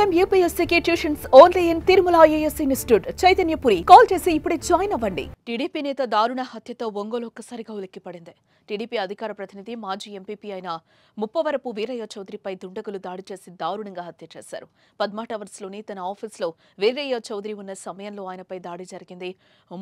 IIM UPSC tuitions only in Tirumala IAS institute Chaitanyapuri. Call చేసి ఇప్పుడే join అవ్వండి. టీడీపీ నేత దారుణ హత్యతో ఒంగోలు ఒక్కసారిగా ఉలిక్కిపడింది. టీడీపీ అధికార ప్రతినిధి మాజీ ఎంపీపీ అయిన ముప్పవరపు వీరయ్య చౌదరిపై దుండగులు దాడి చేసి దారుణంగా హత్య చేశారు. పద్మా టవర్స్లోని తన ఆఫీస్లో వీరయ్య చౌదరి ఉన్న సమయంలో ఆయనపై దాడి జరిగింది.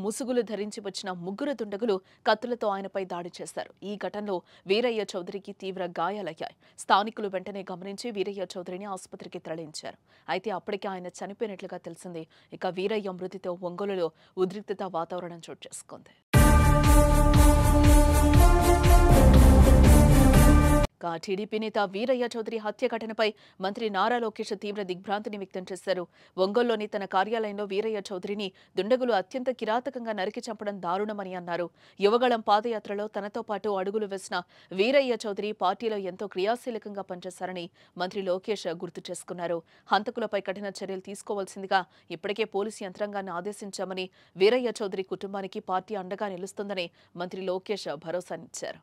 ముసుగులు ధరించి వచ్చిన ముగ్గురు దుండగులు కత్తులతో ఆయనపై దాడి చేశారు. ఈ ఘటనలో వీరయ్య చౌదరికి తీవ్ర గాయాలయ్యాయి. స్థానికులు వెంటనే గమనించి వీరయ్య చౌదరిని ఆసుపత్రికి తరలించారు. అయితే అప్పటికే ఆయన చనిపోయినట్లుగా తెలిసింది. ఇక వీరయ్య మృతితో ఒంగోలులో ఉద్రిక్తత వాతావరణం చోటు చేసుకుంది. టీడీపీ నేత వీరయ్య చౌదరి హత్య ఘటనపై మంత్రి నారా లోకేష్ తీవ్ర దిగ్భ్రాంతిని వ్యక్తం చేశారు. ఒంగోలులోని తన కార్యాలయంలో వీరయ్య చౌదరిని దుండగులు అత్యంత కిరాతకంగా నరికి చంపడం దారుణమని అన్నారు. యువగళం పాదయాత్రలో తనతో పాటు అడుగులు వేసిన వీరయ్య చౌదరి పార్టీలో ఎంతో క్రియాశీలకంగా పనిచేశారని మంత్రి లోకేష్ గుర్తు చేసుకున్నారు. హంతకులపై కఠిన చర్యలు తీసుకోవాల్సిందిగా ఇప్పటికే పోలీసు యంత్రాంగాన్ని ఆదేశించామని, వీరయ్య చౌదరి కుటుంబానికి పార్టీ అండగా నిలుస్తుందని మంత్రి లోకేష్ భరోసానిచ్చారు.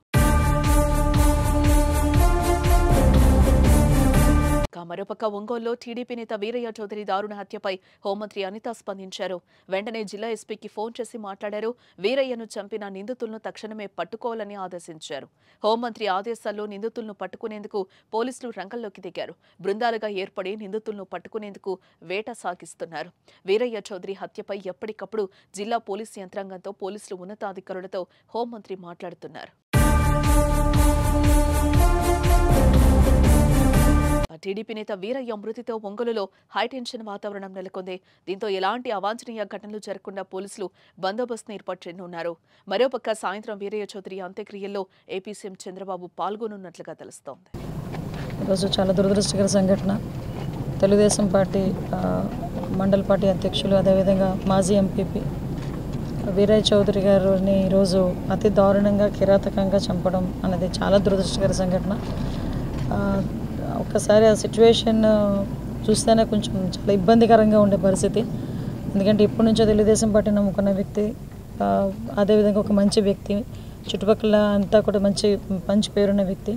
మరోపక్క ఒంగోలులో టీడీపీ నేత వీరయ్య చౌదరి దారుణ హత్యపై హోంమంత్రి అనిత స్పందించారు. వెంటనే జిల్లా ఎస్పీకి ఫోన్ చేసి మాట్లాడారు. వీరయ్యను చంపిన నిందితులను తక్షణమే పట్టుకోవాలని ఆదేశించారు. హోంమంత్రి ఆదేశాల్లో నిందితులను పట్టుకునేందుకు పోలీసులు రంగంలోకి దిగారు. బృందాలుగా ఏర్పడి నిందితులను పట్టుకునేందుకు వేట సాగిస్తున్నారు. వీరయ్య చౌదరి హత్యపై ఎప్పటికప్పుడు జిల్లా పోలీసు యంత్రాంగంతో పోలీసులు ఉన్నతాధికారులతో హోంమంత్రి మాట్లాడుతున్నారు. టీడీపీ నేత వీరయ్య మృతితో ఒంగోలులో హైటెన్షన్ వాతావరణం నెలకొంది. దీంతో ఎలాంటి అవాంఛనీయ ఘటనలు జరగకుండా పోలీసులు బందోబస్తును ఏర్పాటు చేయనున్నారు. మరోపక్క సాయంత్రం వీరయ్య చౌదరి అంత్యక్రియల్లో ఏపీ సీఎం చంద్రబాబు పాల్గొనున్నట్లుగా తెలుస్తోంది. ఈరోజు చాలా దురదృష్టకర సంఘటన. తెలుగుదేశం పార్టీ మండల పార్టీ అధ్యక్షులు, అదేవిధంగా మాజీ ఎంపీపీ వీరయ్య చౌదరి గారిని ఈరోజు అతి దారుణంగా కిరాతకంగా చంపడం అనేది చాలా దురదృష్టకర సంఘటన. ఒక్కసారి ఆ సిచ్యువేషన్ చూస్తేనే కొంచెం చాలా ఇబ్బందికరంగా ఉండే పరిస్థితి. ఎందుకంటే ఇప్పటి నుంచో తెలుగుదేశం పార్టీ నమ్ముకున్న వ్యక్తి, అదేవిధంగా ఒక మంచి వ్యక్తి, చుట్టుపక్కల అంతా కూడా మంచి పేరున్న వ్యక్తి.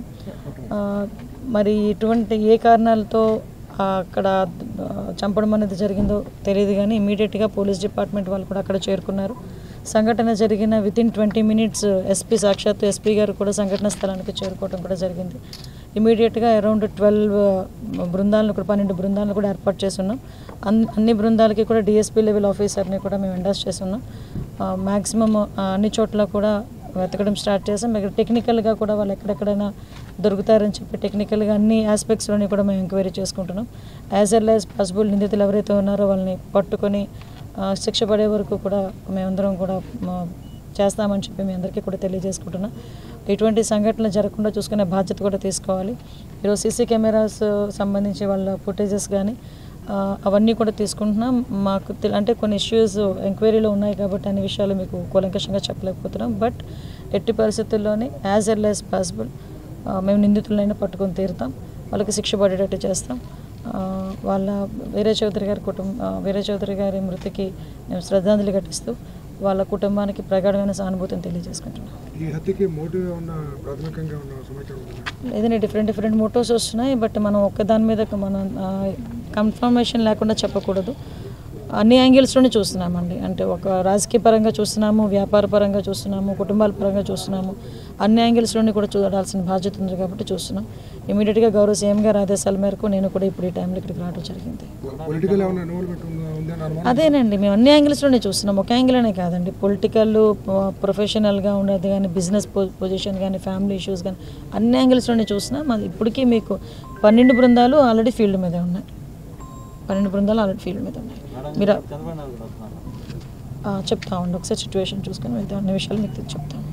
మరి ఇటువంటి ఏ కారణాలతో అక్కడ చంపడం అనేది జరిగిందో తెలియదు, కానీ ఇమీడియట్గా పోలీస్ డిపార్ట్మెంట్ వాళ్ళు కూడా అక్కడ చేరుకున్నారు. సంఘటన జరిగిన వితిన్ 20 minutes సాక్షాత్తు ఎస్పీ గారు కూడా సంఘటన స్థలానికి చేరుకోవడం కూడా జరిగింది. ఇమీడియట్గా అరౌండ్ 12 బృందాలను కూడా 12 బృందాలను కూడా ఏర్పాటు చేస్తున్నాం. అన్ని బృందాలకి కూడా డిఎస్పీ లెవెల్ ఆఫీసర్ని కూడా మేము ఎండాస్ చేస్తున్నాం. మ్యాక్సిమం అన్ని చోట్ల కూడా వెతకడం స్టార్ట్ చేసాం. టెక్నికల్గా కూడా వాళ్ళు ఎక్కడెక్కడైనా దొరుకుతారని చెప్పి టెక్నికల్గా అన్ని ఆస్పెక్ట్స్లోని కూడా మేము ఎంక్వైరీ చేసుకుంటున్నాం. యాజ్ వెల్ యాజ్ పాసిబుల్ నిందితులు ఎవరైతే ఉన్నారో వాళ్ళని పట్టుకొని శిక్ష పడే వరకు కూడా మేమందరం కూడా చేస్తామని చెప్పి మీ అందరికీ కూడా తెలియజేసుకుంటున్నాం. ఇటువంటి సంఘటనలు జరగకుండా చూసుకునే బాధ్యత కూడా తీసుకోవాలి. ఈరోజు సీసీ కెమెరాస్ సంబంధించి వాళ్ళ ఫుటేజెస్ కానీ అవన్నీ కూడా తీసుకుంటున్నాం. మాకు అంటే కొన్ని ఇష్యూస్ ఎంక్వైరీలో ఉన్నాయి కాబట్టి అన్ని విషయాలు మీకు కూలంకషంగా చెప్పలేకపోతున్నాం. బట్ ఎట్టి పరిస్థితుల్లోనే యాజ్ వెల్ యాజ్ పాసిబుల్ మేము నిందితులైనా పట్టుకొని తీరుతాం, వాళ్ళకి శిక్ష పడేటట్టు చేస్తాం. వాళ్ళ వీరయ్య చౌదరి గారి మృతికి మేము శ్రద్ధాంజలి ఘటిస్తూ వాళ్ళ కుటుంబానికి ప్రగాఢమైన సానుభూతిని తెలియజేసుకుంటున్నాం. లేదంటే డిఫరెంట్ మోటివ్స్ వస్తున్నాయి. బట్ మనం ఒక్కదాని మీద మనం కన్ఫర్మేషన్ లేకుండా చెప్పకూడదు. అన్ని యాంగిల్స్లోనే చూస్తున్నామండి. అంటే ఒక రాజకీయ పరంగా చూస్తున్నాము, వ్యాపార పరంగా చూస్తున్నాము, కుటుంబాల పరంగా చూస్తున్నాము. అన్ని యాంగిల్స్లోని కూడా చూడాల్సిన బాధ్యత ఉంది కాబట్టి చూస్తున్నాం. ఇమీడియట్గా గౌరవ సీఎం గారి ఆదేశాల మేరకు నేను కూడా ఇప్పుడు ఈ టైంలో ఇక్కడికి రావడం జరిగింది. అదేనండి, మేము అన్ని యాంగిల్స్లోనే చూస్తున్నాం. ఒక యాంగిల్ అనే కాదండి, పొలిటికల్, ప్రొఫెషనల్గా ఉండేది కానీ, బిజినెస్ పొజిషన్ కానీ, ఫ్యామిలీ ఇష్యూస్ కానీ అన్ని యాంగిల్స్లోనే చూస్తున్నాం. అది ఇప్పటికీ మీకు 12 బృందాలు ఆల్రెడీ ఫీల్డ్ మీద ఉన్నాయి. 12 బృందాలు ఆల్రెడీ ఫీల్డ్ మీద ఉన్నాయి. మీరు చెప్తా ఉండి ఒకసారి సిచ్యువేషన్ చూసుకొని అన్ని విషయాలు మీకు చెప్తాను.